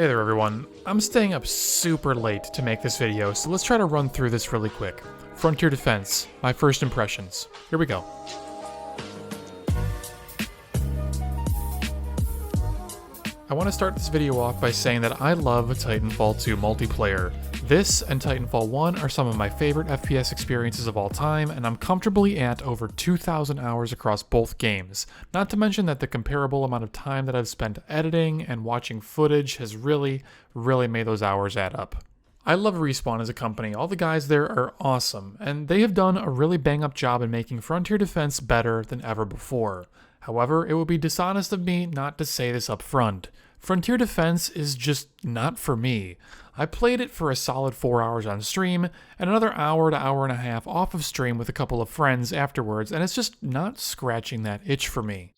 Hey there everyone, I'm staying up super late to make this video, so let's try to run through this really quick. Frontier Defense, my first impressions. Here we go. I want to start this video off by saying that I love Titanfall 2 multiplayer. This and Titanfall 1 are some of my favorite FPS experiences of all time, and I'm comfortably at over 2,000 hours across both games. Not to mention that the comparable amount of time that I've spent editing and watching footage has really made those hours add up. I love Respawn as a company. All the guys there are awesome, and they have done a really bang-up job in making Frontier Defense better than ever before. However, it would be dishonest of me not to say this up front. Frontier Defense is just not for me. I played it for a solid 4 hours on stream, and another hour to hour and a half off of stream with a couple of friends afterwards, and it's just not scratching that itch for me.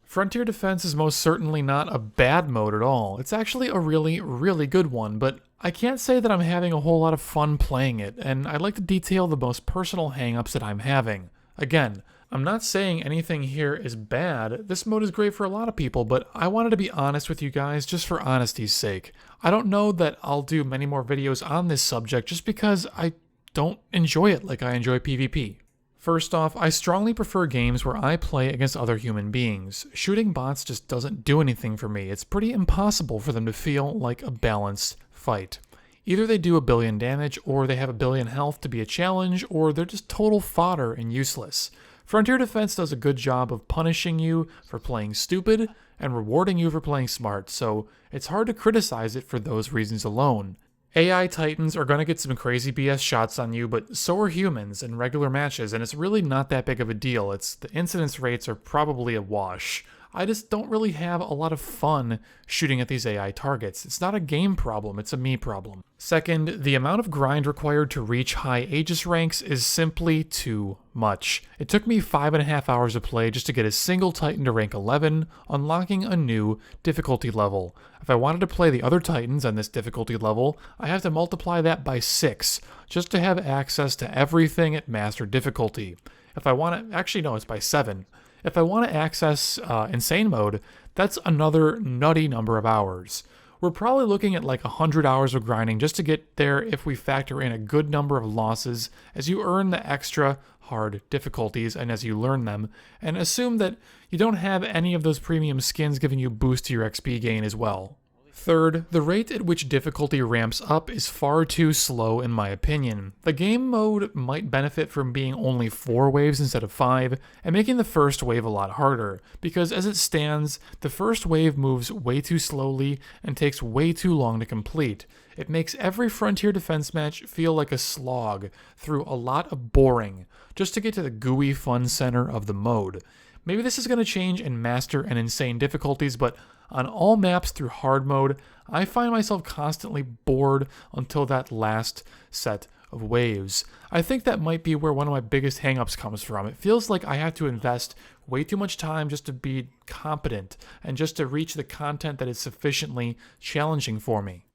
Frontier Defense is most certainly not a bad mode at all. It's actually a really good one, but I can't say that I'm having a whole lot of fun playing it, and I'd like to detail the most personal hangups that I'm having. Again, I'm not saying anything here is bad. This mode is great for a lot of people, but I wanted to be honest with you guys just for honesty's sake. I don't know that I'll do many more videos on this subject just because I don't enjoy it like I enjoy PvP. First off, I strongly prefer games where I play against other human beings. Shooting bots just doesn't do anything for me. It's pretty impossible for them to feel like a balanced fight. Either they do a billion damage, or they have a billion health to be a challenge, or they're just total fodder and useless. Frontier Defense does a good job of punishing you for playing stupid and rewarding you for playing smart, so it's hard to criticize it for those reasons alone. AI Titans are going to get some crazy BS shots on you, but so are humans in regular matches, and it's really not that big of a deal. The incidence rates are probably a wash. I just don't really have a lot of fun shooting at these AI targets. It's not a game problem, it's a me problem. Second, the amount of grind required to reach high Aegis ranks is simply too much. It took me 5.5 hours of play just to get a single Titan to rank 11, unlocking a new difficulty level. If I wanted to play the other Titans on this difficulty level, I have to multiply that by 6, just to have access to everything at master difficulty. If I want to, actually no, it's by 7. If I want to access Insane Mode, that's another nutty number of hours. We're probably looking at like 100 hours of grinding just to get there if we factor in a good number of losses as you earn the extra hard difficulties and as you learn them, and assume that you don't have any of those premium skins giving you boost to your XP gain as well. Third, the rate at which difficulty ramps up is far too slow in my opinion. The game mode might benefit from being only 4 waves instead of 5, and making the first wave a lot harder, because as it stands, the first wave moves way too slowly and takes way too long to complete. It makes every Frontier Defense match feel like a slog through a lot of boring, just to get to the gooey fun center of the mode. Maybe this is going to change in Master and Insane difficulties, but on all maps through hard mode, I find myself constantly bored until that last set of waves. I think that might be where one of my biggest hangups comes from. It feels like I have to invest way too much time just to be competent and just to reach the content that is sufficiently challenging for me.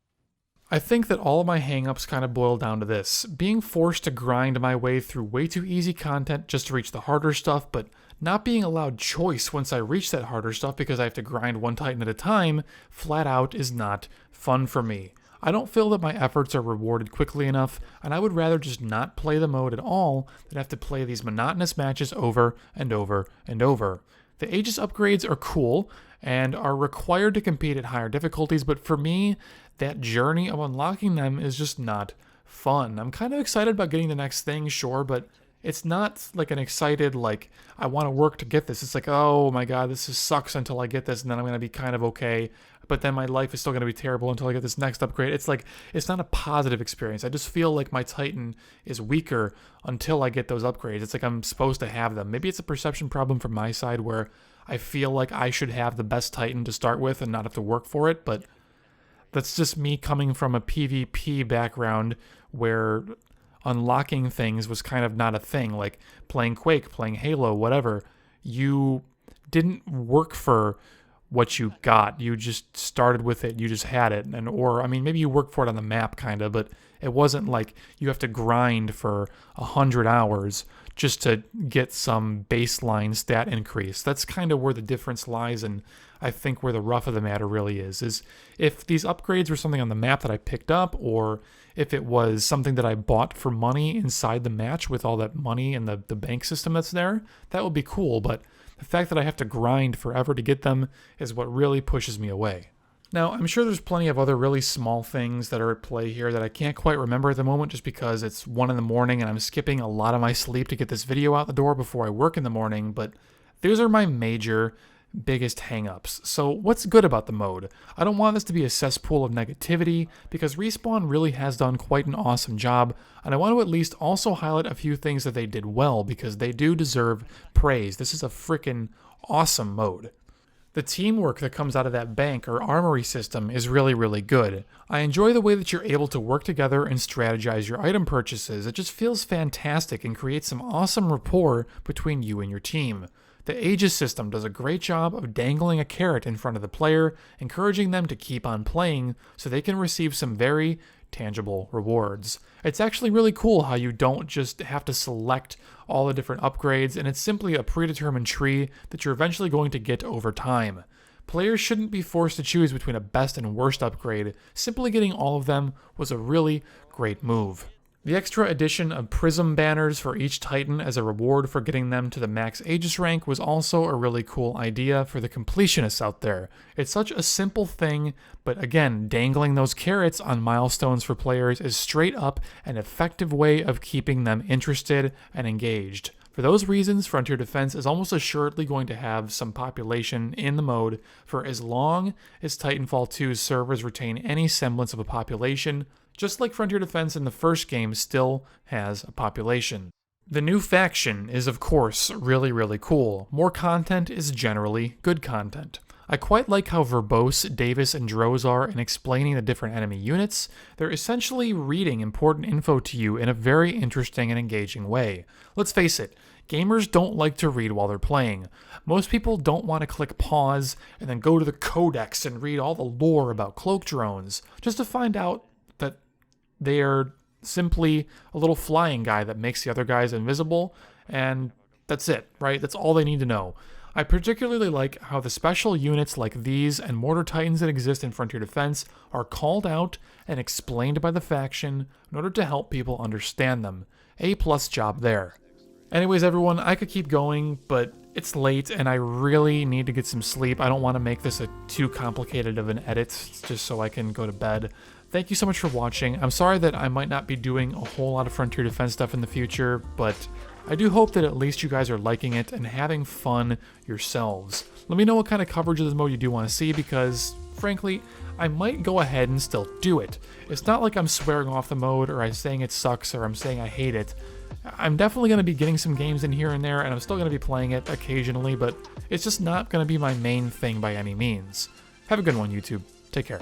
I think that all of my hangups kind of boil down to this: being forced to grind my way through way too easy content just to reach the harder stuff, but not being allowed choice once I reach that harder stuff because I have to grind one Titan at a time, flat out is not fun for me. I don't feel that my efforts are rewarded quickly enough, and I would rather just not play the mode at all than have to play these monotonous matches over and over and over. The Aegis upgrades are cool and are required to compete at higher difficulties, but for me, that journey of unlocking them is just not fun. I'm kind of excited about getting the next thing, sure, but it's not like an excited, like, I want to work to get this. It's like, oh my god, this just sucks until I get this, and then I'm going to be kind of okay, but then my life is still going to be terrible until I get this next upgrade. It's like, it's not a positive experience. I just feel like my Titan is weaker until I get those upgrades. It's like I'm supposed to have them. Maybe it's a perception problem from my side where I feel like I should have the best Titan to start with and not have to work for it, but that's just me coming from a PvP background where unlocking things was kind of not a thing, like playing Quake, playing Halo, whatever. You didn't work for what you got. You just started with it, you just had it. Or I mean, maybe you worked for it on the map kind of, but it wasn't like you have to grind for 100 hours just to get some baseline stat increase. That's kind of where the difference lies, and I think where the rough of the matter really is if these upgrades were something on the map that I picked up, or if it was something that I bought for money inside the match with all that money and the bank system that's there, that would be cool, but the fact that I have to grind forever to get them is what really pushes me away. Now, I'm sure there's plenty of other really small things that are at play here that I can't quite remember at the moment just because it's 1 in the morning and I'm skipping a lot of my sleep to get this video out the door before I work in the morning, but these are my biggest hangups. So what's good about the mode? I don't want this to be a cesspool of negativity because Respawn really has done quite an awesome job, and I want to at least also highlight a few things that they did well because they do deserve praise. This is a freaking awesome mode. The teamwork that comes out of that bank or armory system is really, really good. I enjoy the way that you're able to work together and strategize your item purchases. It just feels fantastic and creates some awesome rapport between you and your team. The Aegis system does a great job of dangling a carrot in front of the player, encouraging them to keep on playing so they can receive some very tangible rewards. It's actually really cool how you don't just have to select all the different upgrades, and it's simply a predetermined tree that you're eventually going to get over time. Players shouldn't be forced to choose between a best and worst upgrade. Simply getting all of them was a really great move. The extra addition of prism banners for each Titan as a reward for getting them to the max Aegis rank was also a really cool idea for the completionists out there. It's such a simple thing, but again, dangling those carrots on milestones for players is straight up an effective way of keeping them interested and engaged. For those reasons, Frontier Defense is almost assuredly going to have some population in the mode for as long as Titanfall 2's servers retain any semblance of a population, just like Frontier Defense in the first game still has a population. The new faction is, of course, really, really cool. More content is generally good content. I quite like how verbose Davis and Droz are in explaining the different enemy units. They're essentially reading important info to you in a very interesting and engaging way. Let's face it, gamers don't like to read while they're playing. Most people don't want to click pause and then go to the codex and read all the lore about cloak drones, just to find out that they are simply a little flying guy that makes the other guys invisible, and that's it, right? That's all they need to know. I particularly like how the special units like these and Mortar Titans that exist in Frontier Defense are called out and explained by the faction in order to help people understand them. A+ job there. Anyways, everyone, I could keep going, but it's late and I really need to get some sleep. I don't want to make this a too complicated of an edit just so I can go to bed. Thank you so much for watching. I'm sorry that I might not be doing a whole lot of Frontier Defense stuff in the future, but I do hope that at least you guys are liking it and having fun yourselves. Let me know what kind of coverage of this mode you do want to see because, frankly, I might go ahead and still do it. It's not like I'm swearing off the mode or I'm saying it sucks or I'm saying I hate it. I'm definitely going to be getting some games in here and there and I'm still going to be playing it occasionally, but it's just not going to be my main thing by any means. Have a good one, YouTube. Take care.